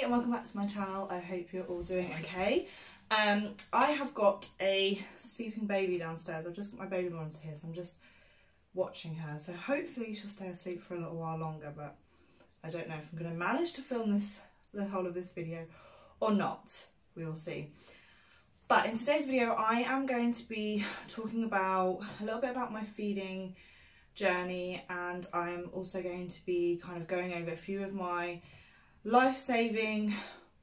and welcome back to my channel. I hope you're all doing okay. I have got a sleeping baby downstairs. I've just got my baby monitor here, so I'm just watching her. So hopefully she'll stay asleep for a little while longer, but I don't know if I'm going to manage to film the whole of this video or not. We will see. But in today's video, I am going to be talking about a little bit about my feeding journey, and I'm also going to be kind of going over a few of my life-saving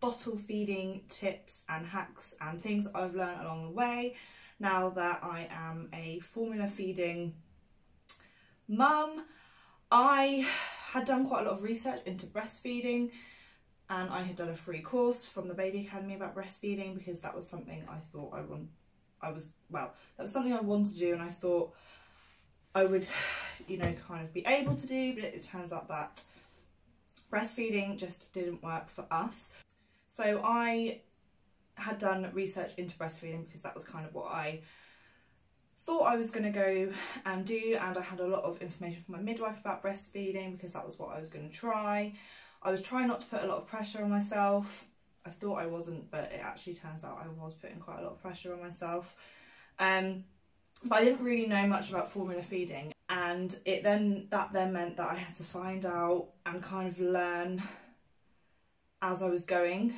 bottle feeding tips and hacks and things that I've learned along the way now that I am a formula feeding mum. I had done quite a lot of research into breastfeeding, and I had done a free course from the Baby Academy about breastfeeding because that was something I thought that was something I wanted to do, and I thought I would, you know, kind of be able to do, but it turns out that breastfeeding just didn't work for us. So I had done research into breastfeeding because that was kind of what I thought I was going to go and do, and I had a lot of information from my midwife about breastfeeding because that was what I was going to try. I was trying not to put a lot of pressure on myself. I thought I wasn't, but it actually turns out I was putting quite a lot of pressure on myself. But I didn't really know much about formula feeding, and that then meant that I had to find out and kind of learn as I was going,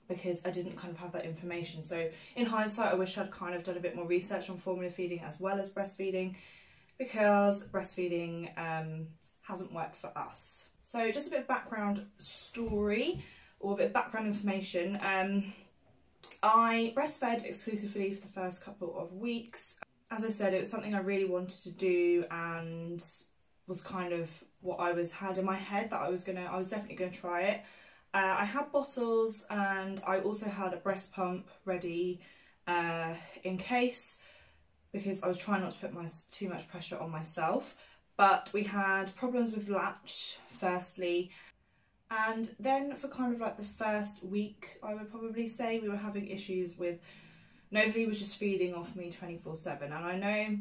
because I didn't kind of have that information. So in hindsight, I wish I'd kind of done a bit more research on formula feeding as well as breastfeeding, because breastfeeding hasn't worked for us. So just a bit of background story, or a bit of background information. I breastfed exclusively for the first couple of weeks. As I said, it was something I really wanted to do, and was kind of what I had in my head that I was definitely gonna try it. I had bottles, and I also had a breast pump ready in case, because I was trying not to put too much pressure on myself. But we had problems with latch firstly, and then for kind of like the first week, I would probably say, we were having issues with Novely was just feeding off me 24/7, and I know,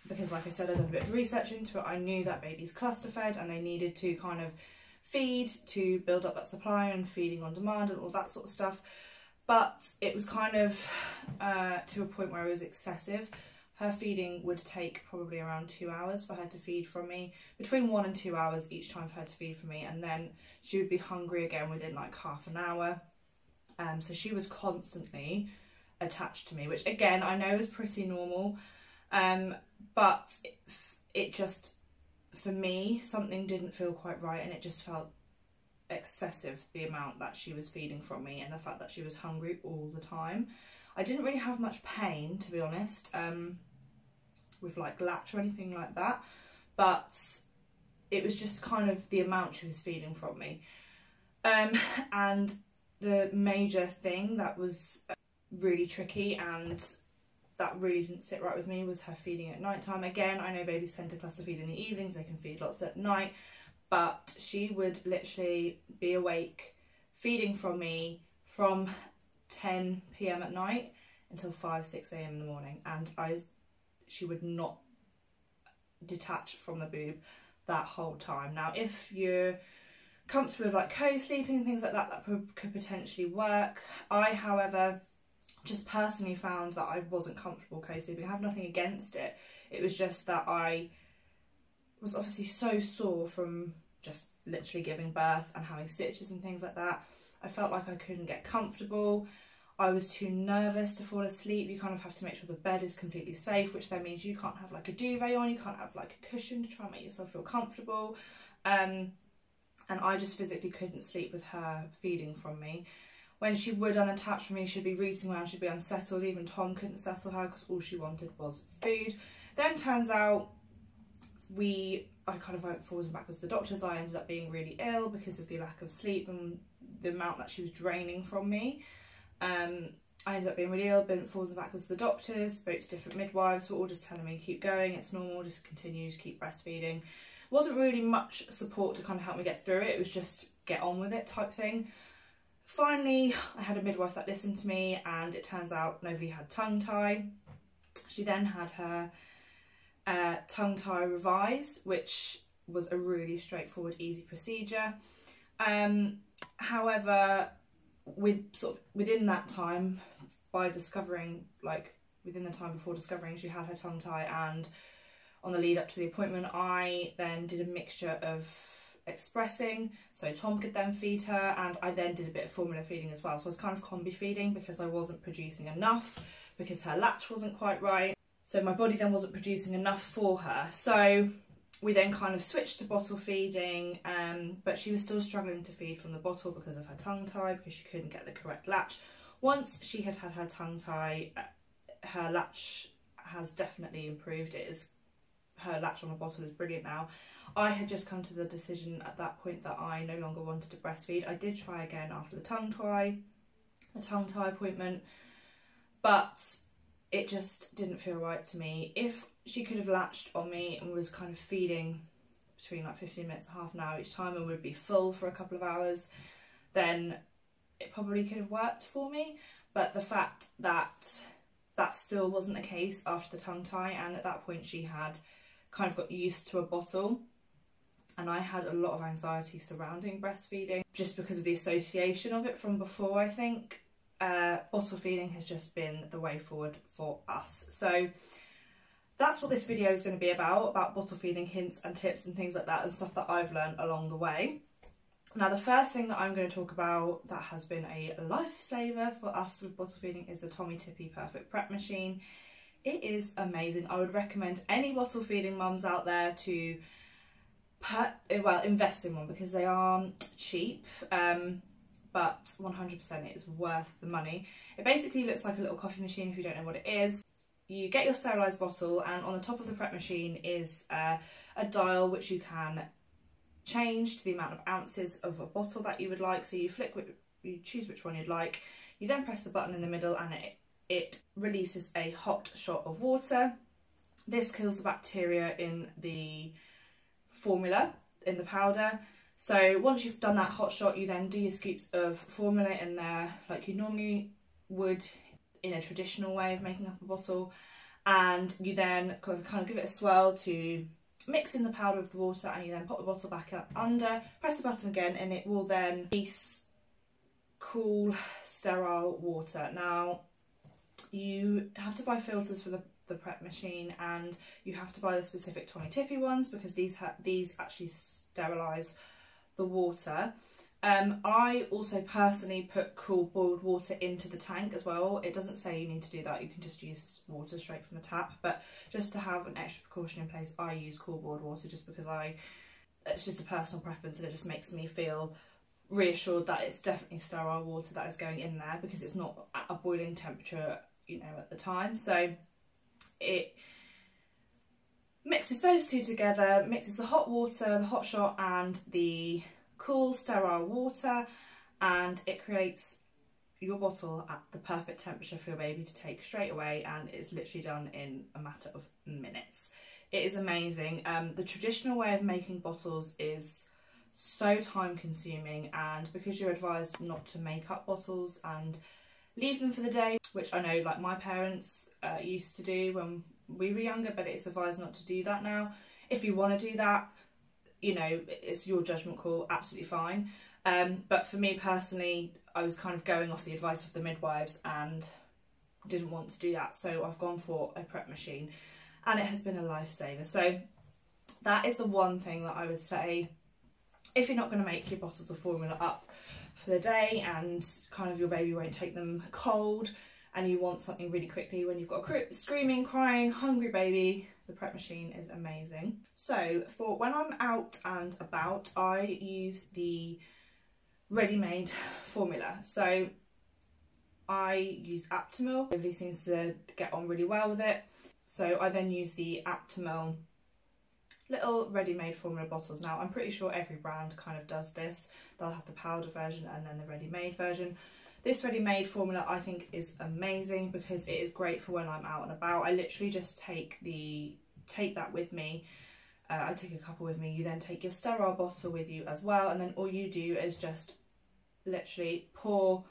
because like I said, I'd done a bit of research into it, I knew that babies cluster fed and they needed to kind of feed to build up that supply and feeding on demand and all that sort of stuff. But it was kind of to a point where it was excessive. Her feeding would take probably around 2 hours for her to feed from me, between 1 and 2 hours each time for her to feed from me, and then she would be hungry again within like half an hour. So she was constantly attached to me, which again I know is pretty normal, but it just, for me, something didn't feel quite right, and it just felt excessive, the amount that she was feeding from me and the fact that she was hungry all the time. I didn't really have much pain, to be honest, with like latch or anything like that, but it was just kind of the amount she was feeding from me. And the major thing that was really tricky and that really didn't sit right with me was her feeding at night time. Again, I know babies tend to cluster feed in the evenings, they can feed lots at night, but she would literally be awake feeding from me from 10 PM at night until 5-6 AM in the morning, and she would not detach from the boob that whole time. Now, if you're comfortable with like co-sleeping and things like that, that could potentially work. I, however, just personally found that I wasn't comfortable co-sleeping. I have nothing against it. It was just that I was obviously so sore from just literally giving birth and having stitches and things like that. I felt like I couldn't get comfortable. I was too nervous to fall asleep. You kind of have to make sure the bed is completely safe, which then means you can't have like a duvet on, you can't have like a cushion to try and make yourself feel comfortable. And I just physically couldn't sleep with her feeding from me. When she would unattach from me, she'd be rooting around, she'd be unsettled. Even Tom couldn't settle her because all she wanted was food. Then turns out I kind of went forwards and backwards to the doctors. I ended up being really ill because of the lack of sleep and the amount that she was draining from me. I ended up being really ill, went forwards and backwards to the doctors, spoke to different midwives, who were all just telling me keep going, it's normal, just continue, just keep breastfeeding. Wasn't really much support to kind of help me get through it. It was just get on with it type thing. Finally, I had a midwife that listened to me, and it turns out Novely had tongue tie. She then had her tongue tie revised, which was a really straightforward, easy procedure. However, within that time, by discovering, like within the time before discovering she had her tongue tie and on the lead up to the appointment, I then did a mixture of expressing, so Tom could then feed her, and I then did a bit of formula feeding as well. So I was kind of combi feeding because I wasn't producing enough, because her latch wasn't quite right. So my body then wasn't producing enough for her. So we then kind of switched to bottle feeding, but she was still struggling to feed from the bottle because of her tongue tie, because she couldn't get the correct latch. Once she had had her tongue tie, her latch has definitely improved. Her latch on the bottle is brilliant now. I had just come to the decision at that point that I no longer wanted to breastfeed. I did try again after the tongue tie appointment, but it just didn't feel right to me. If she could have latched on me and was kind of feeding between like 15 minutes and half an hour each time and would be full for a couple of hours, then it probably could have worked for me. But the fact that that still wasn't the case after the tongue tie, and at that point she had kind of got used to a bottle, and I had a lot of anxiety surrounding breastfeeding just because of the association of it from before. I think bottle feeding has just been the way forward for us. So that's what this video is going to be about bottle feeding hints and tips and things like that, and stuff that I've learned along the way. Now, the first thing that I'm going to talk about that has been a lifesaver for us with bottle feeding is the Tommee Tippee Perfect Prep Machine. It is amazing. I would recommend any bottle feeding mums out there to invest in one, because they aren't cheap, but 100% it is worth the money. It basically looks like a little coffee machine if you don't know what it is. You get your sterilised bottle, and on the top of the prep machine is a dial which you can change to the amount of ounces of a bottle that you would like. So you choose which one you'd like. You then press the button in the middle, and it releases a hot shot of water. This kills the bacteria in the formula, in the powder. So once you've done that hot shot, you then do your scoops of formula in there like you normally would in a traditional way of making up a bottle, and you then kind of give it a swirl to mix in the powder with the water, and you then pop the bottle back up under, press the button again, and it will then release cool, sterile water. Now, you have to buy filters for the prep machine, and you have to buy the specific Tommee Tippee ones, because these actually sterilise the water. I also personally put cool boiled water into the tank as well. It doesn't say you need to do that, you can just use water straight from the tap, but just to have an extra precaution in place, I use cool boiled water just because it's just a personal preference, and it just makes me feel reassured that it's definitely sterile water that is going in there, because it's not at a boiling temperature, you know, at the time. So it mixes those two together, mixes the hot water, the hot shot, and the cool sterile water, and it creates your bottle at the perfect temperature for your baby to take straight away, and it's literally done in a matter of minutes. It is amazing. The traditional way of making bottles is so time consuming, and because you're advised not to make up bottles and leave them for the day, which I know like my parents used to do when we were younger, but it's advised not to do that now. If you want to do that, you know, it's your judgment call, absolutely fine. But for me personally, I was kind of going off the advice of the midwives and didn't want to do that. So I've gone for a prep machine, and it has been a lifesaver. So that is the one thing that I would say, if you're not going to make your bottles of formula up for the day and kind of your baby won't take them cold, and you want something really quickly when you've got a screaming, crying, hungry baby, the prep machine is amazing. So for when I'm out and about, I use the ready-made formula. So I use Aptamil. Everybody seems to get on really well with it. So I then use the Aptamil little ready-made formula bottles. Now, I'm pretty sure every brand kind of does this. They'll have the powder version and then the ready-made version. This ready-made formula I think is amazing because it is great for when I'm out and about. I literally just take that with me. I take a couple with me. You then take your sterile bottle with you as well, and then all you do is just literally pour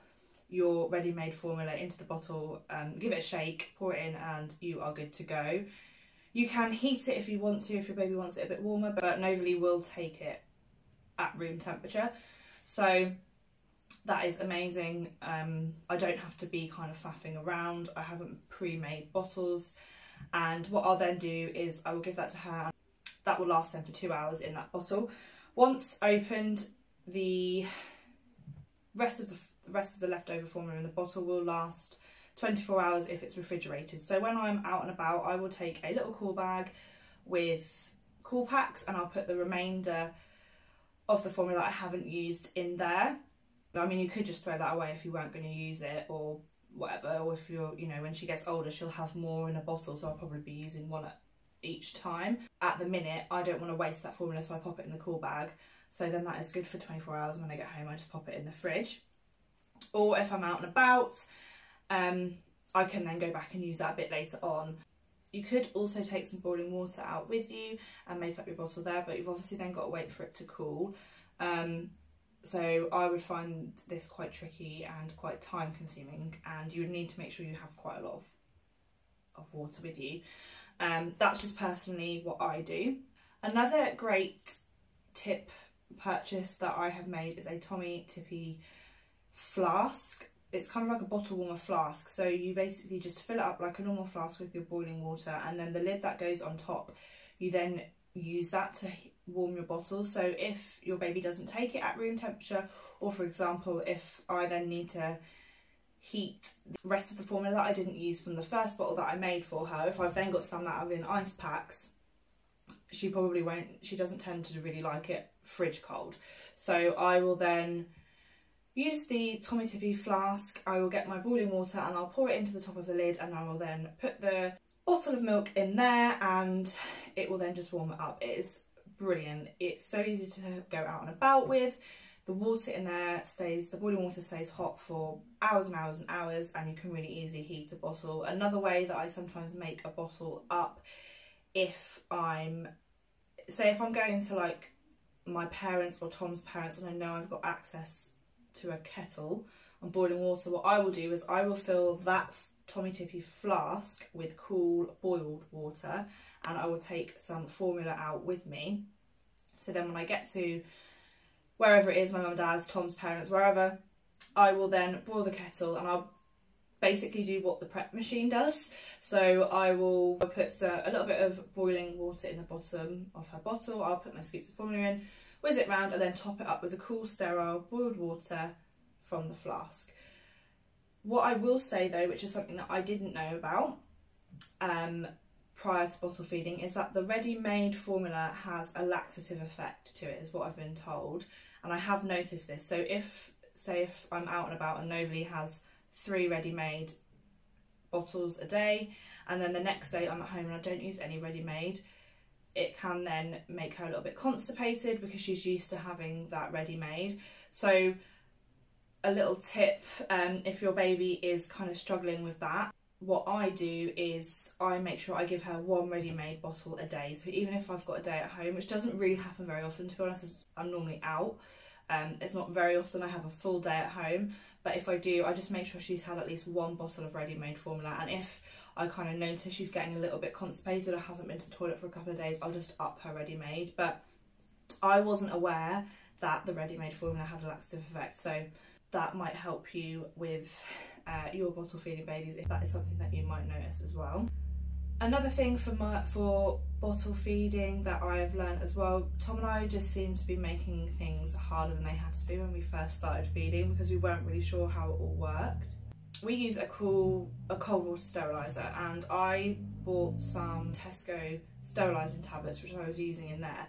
your ready-made formula into the bottle, give it a shake, pour it in, and you are good to go. You can heat it if you want to, if your baby wants it a bit warmer, but Novely will take it at room temperature. So that is amazing. I don't have to be kind of faffing around. I haven't pre-made bottles, and what I'll then do is I will give that to her. That will last then for 2 hours in that bottle. Once opened, the rest of the leftover formula in the bottle will last 24 hours if it's refrigerated. So when I'm out and about, I will take a little cool bag with cool packs, and I'll put the remainder of the formula that I haven't used in there. I mean, you could just throw that away if you weren't going to use it or whatever, or if you're, you know, when she gets older, she'll have more in a bottle, so I'll probably be using one at each time. At the minute, I don't want to waste that formula, so I pop it in the cool bag. So then that is good for 24 hours. When I get home, I just pop it in the fridge. Or if I'm out and about, I can then go back and use that a bit later on. You could also take some boiling water out with you and make up your bottle there, but you've obviously then got to wait for it to cool. So I would find this quite tricky and quite time consuming, and you would need to make sure you have quite a lot of water with you. That's just personally what I do. Another great tip purchase that I have made is a Tommee Tippee flask. It's kind of like a bottle warmer flask, so you basically just fill it up like a normal flask with your boiling water, and then the lid that goes on top, you then use that to warm your bottle. So if your baby doesn't take it at room temperature, or for example if I then need to heat the rest of the formula that I didn't use from the first bottle that I made for her, if I've then got some that are in ice packs, she probably won't, she doesn't tend to really like it fridge cold. So I will then use the Tommee Tippee flask. I will get my boiling water and I'll pour it into the top of the lid, and I will then put the bottle of milk in there, and it will then just warm it up. It is brilliant. It's so easy to go out and about with. The water in there stays, the boiling water stays hot for hours and hours and hours, and you can really easily heat a bottle. Another way that I sometimes make a bottle up, if I'm going to like my parents or Tom's parents and I know I've got access to a kettle and boiling water, what I will do is I will fill that Tommee Tippee flask with cool boiled water, and I will take some formula out with me. So then when I get to wherever it is, my mum and dad's, Tom's parents, wherever, I will then boil the kettle, and I'll basically do what the prep machine does. So I will put a little bit of boiling water in the bottom of her bottle. I'll put my scoops of formula in, whiz it round, and then top it up with the cool, sterile, boiled water from the flask. What I will say though, which is something that I didn't know about prior to bottle feeding, is that the ready-made formula has a laxative effect to it, is what I've been told. And I have noticed this. So if I'm out and about and Novalee has 3 ready-made bottles a day, and then the next day I'm at home and I don't use any ready-made, it can then make her a little bit constipated because she's used to having that ready-made. So a little tip, if your baby is kind of struggling with that, what I do is I make sure I give her 1 ready-made bottle a day. So even if I've got a day at home, which doesn't really happen very often, to be honest, as I'm normally out, it's not very often I have a full day at home, but if I do, I just make sure she's had at least 1 bottle of ready-made formula. And if I kind of notice she's getting a little bit constipated or hasn't been to the toilet for a couple of days, I'll just up her ready-made. But I wasn't aware that the ready-made formula had a laxative effect, so that might help you with your bottle feeding babies if that is something that you might notice as well. Another thing for bottle feeding that I have learned as well, Tom and I just seem to be making things harder than they had to be when we first started feeding, because we weren't really sure how it all worked. We use a cold water steriliser, and I bought some Tesco sterilising tablets which I was using in there,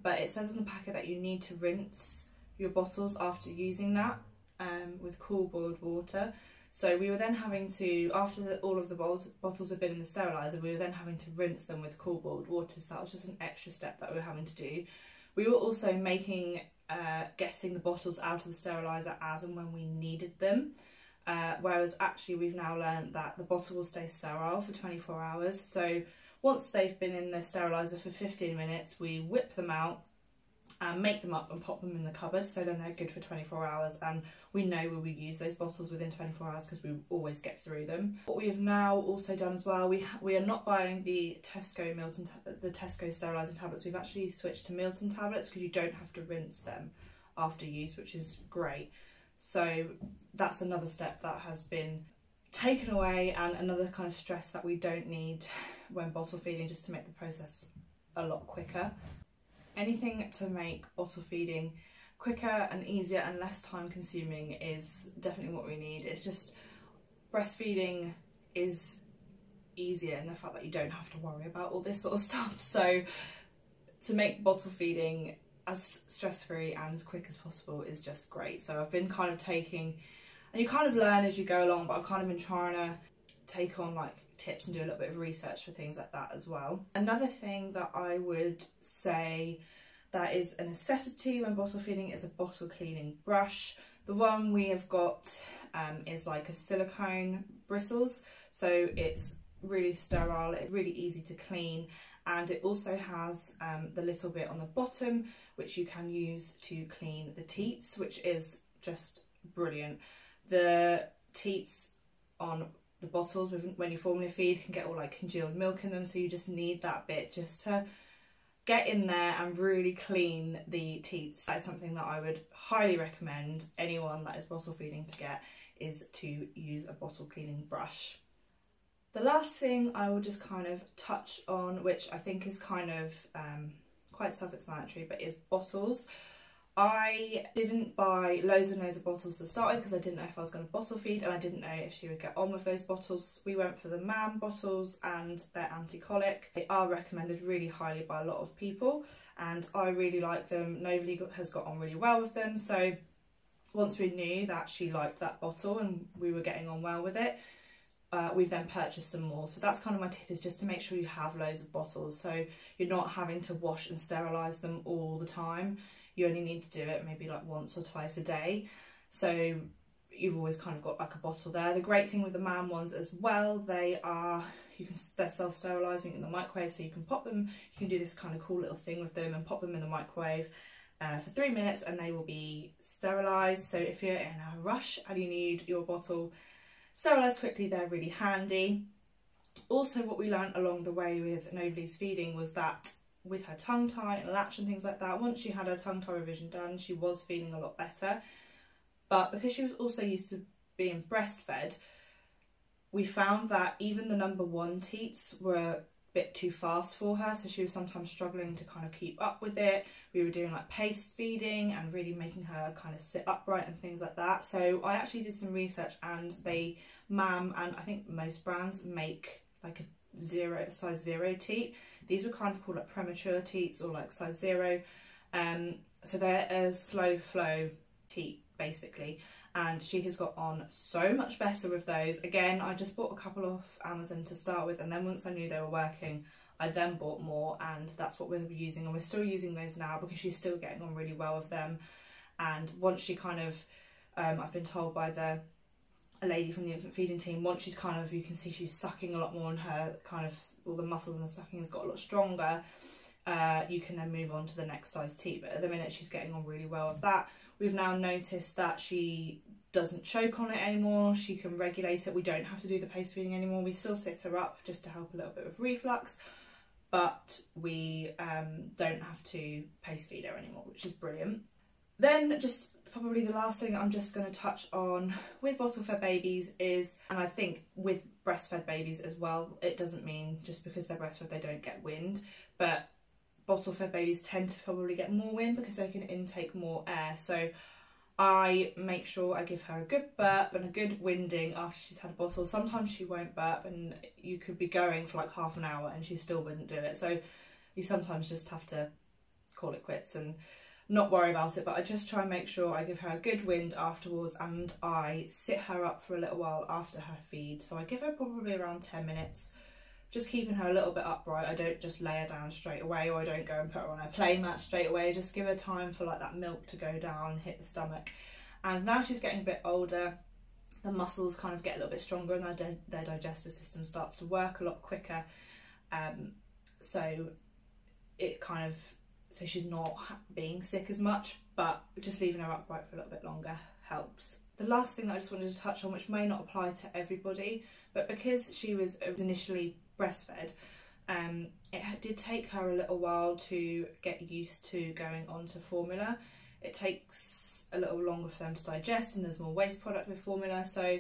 but it says on the packet that you need to rinse your bottles after using that with cool boiled water. So we were then having to, after all of the bottles had been in the steriliser, we were then having to rinse them with cool boiled water. So that was just an extra step that we were having to do. We were also getting the bottles out of the steriliser as and when we needed them. Whereas actually we've now learned that the bottle will stay sterile for 24 hours. So once they've been in the steriliser for 15 minutes, we whip them out, and make them up and pop them in the cupboard, so then they're good for 24 hours, and we know we will use those bottles within 24 hours because we always get through them. What we have now also done as well, we are not buying the Tesco sterilising tablets. We've actually switched to Milton tablets because you don't have to rinse them after use, which is great. So that's another step that has been taken away, and another kind of stress that we don't need when bottle feeding, just to make the process a lot quicker. Anything to make bottle feeding quicker and easier and less time consuming is definitely what we need. It's just, breastfeeding is easier in the fact that you don't have to worry about all this sort of stuff. So to make bottle feeding as stress-free and as quick as possible is just great. So I've been kind of taking, and you kind of learn as you go along, but I've kind of been trying to take on like tips and do a little bit of research for things like that as well. Another thing that I would say that is a necessity when bottle feeding is a bottle cleaning brush. The one we have got is like a silicone bristles, so it's really sterile, it's really easy to clean, and it also has the little bit on the bottom which you can use to clean the teats, which is just brilliant. The teats on the bottles when you formula feed can get all like congealed milk in them, so you just need that bit just to get in there and really clean the teats. That is something that I would highly recommend anyone that is bottle feeding to get, is to use a bottle cleaning brush. The last thing I will just kind of touch on, which I think is kind of quite self-explanatory, but is bottles. I didn't buy loads and loads of bottles to start with because I didn't know if I was going to bottle feed, and I didn't know if she would get on with those bottles. We went for the MAM bottles, and they're anti-colic. They are recommended really highly by a lot of people, and I really like them. Novely has got on really well with them, so once we knew that she liked that bottle and we were getting on well with it, we've then purchased some more. So that's kind of my tip, is just to make sure you have loads of bottles, so you're not having to wash and sterilise them all the time. You only need to do it maybe like once or twice a day, so you've always kind of got like a bottle there. The great thing with the MAM ones as well, they're self-sterilising in the microwave, so you can pop them, you can do this kind of cool little thing with them and pop them in the microwave for 3 minutes and they will be sterilised. So if you're in a rush and you need your bottle sterilised quickly, they're really handy. Also, what we learned along the way with Novely's feeding was that with her tongue tie and latch and things like that, once she had her tongue tie revision done, she was feeling a lot better. But because she was also used to being breastfed, we found that even the number 1 teats were a bit too fast for her, so she was sometimes struggling to kind of keep up with it. We were doing like paste feeding and really making her kind of sit upright and things like that. So I actually did some research, and they, MAM and I think most brands, make like a size 0 teat. These were kind of called like premature teats or like size 0. So they're a slow flow teat basically, and she has got on so much better with those. Again, I just bought a couple off Amazon to start with, and then once I knew they were working, I then bought more, and that's what we're using, and we're still using those now because she's still getting on really well with them. And once she kind of, I've been told by a lady from the infant feeding team, once she's kind of, you can see she's sucking a lot more, and her kind of all the muscles and the sucking has got a lot stronger, you can then move on to the next size teat. But at the minute she's getting on really well with that. We've now noticed that she doesn't choke on it anymore, she can regulate it. We don't have to do the paste feeding anymore. We still sit her up just to help a little bit with reflux, but we don't have to paste feed her anymore, which is brilliant. Then just probably the last thing I'm just going to touch on with bottle fed babies is, and I think with breastfed babies as well, it doesn't mean just because they're breastfed they don't get wind, but bottle fed babies tend to probably get more wind because they can intake more air. So I make sure I give her a good burp and a good winding after she's had a bottle. Sometimes she won't burp and you could be going for like half an hour and she still wouldn't do it. So you sometimes just have to call it quits and not worry about it. But I just try and make sure I give her a good wind afterwards, and I sit her up for a little while after her feed. So I give her probably around 10 minutes, just keeping her a little bit upright. I don't just lay her down straight away, or I don't go and put her on a play mat straight away. Just give her time for like that milk to go down and hit the stomach. And now she's getting a bit older, the muscles kind of get a little bit stronger and their digestive system starts to work a lot quicker. So it kind of so she's not being sick as much, but just leaving her upright for a little bit longer helps. The last thing that I just wanted to touch on, which may not apply to everybody, but because she was initially breastfed, it did take her a little while to get used to going onto formula. It takes a little longer for them to digest, and there's more waste product with formula. So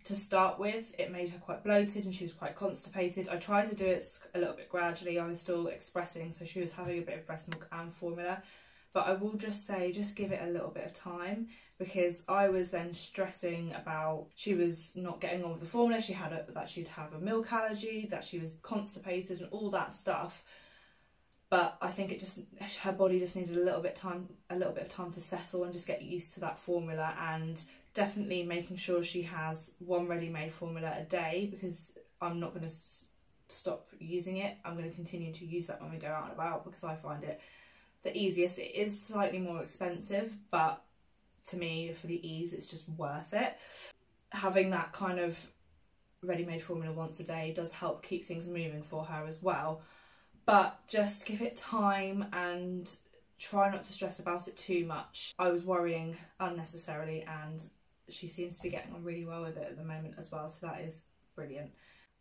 to start with, it made her quite bloated and she was quite constipated. I tried to do it a little bit gradually. I was still expressing, so she was having a bit of breast milk and formula. But I will just say, just give it a little bit of time, because I was then stressing about she was not getting on with the formula. She had that she'd have a milk allergy, that she was constipated and all that stuff. But I think her body just needed a little bit of time to settle and just get used to that formula, and definitely making sure she has one ready-made formula a day, because I'm not going to stop using it. I'm going to continue to use that when we go out and about, because I find it the easiest. It is slightly more expensive, but to me, for the ease, it's just worth it. Having that kind of ready-made formula once a day does help keep things moving for her as well. But just give it time and try not to stress about it too much. I was worrying unnecessarily, and she seems to be getting on really well with it at the moment as well, so that is brilliant.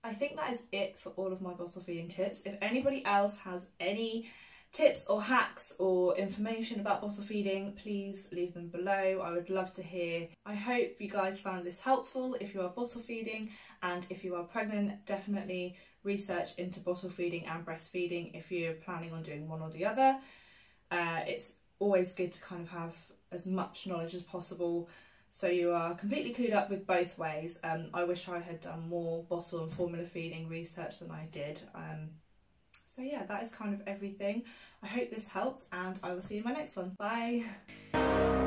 I think that is it for all of my bottle feeding tips. If anybody else has any tips or hacks or information about bottle feeding, please leave them below. I would love to hear. I hope you guys found this helpful. If you are bottle feeding and if you are pregnant, definitely research into bottle feeding and breastfeeding if you're planning on doing one or the other. It's always good to kind of have as much knowledge as possible, so you are completely clued up with both ways. I wish I had done more bottle and formula feeding research than I did. So yeah, that is kind of everything. I hope this helped, and I will see you in my next one. Bye!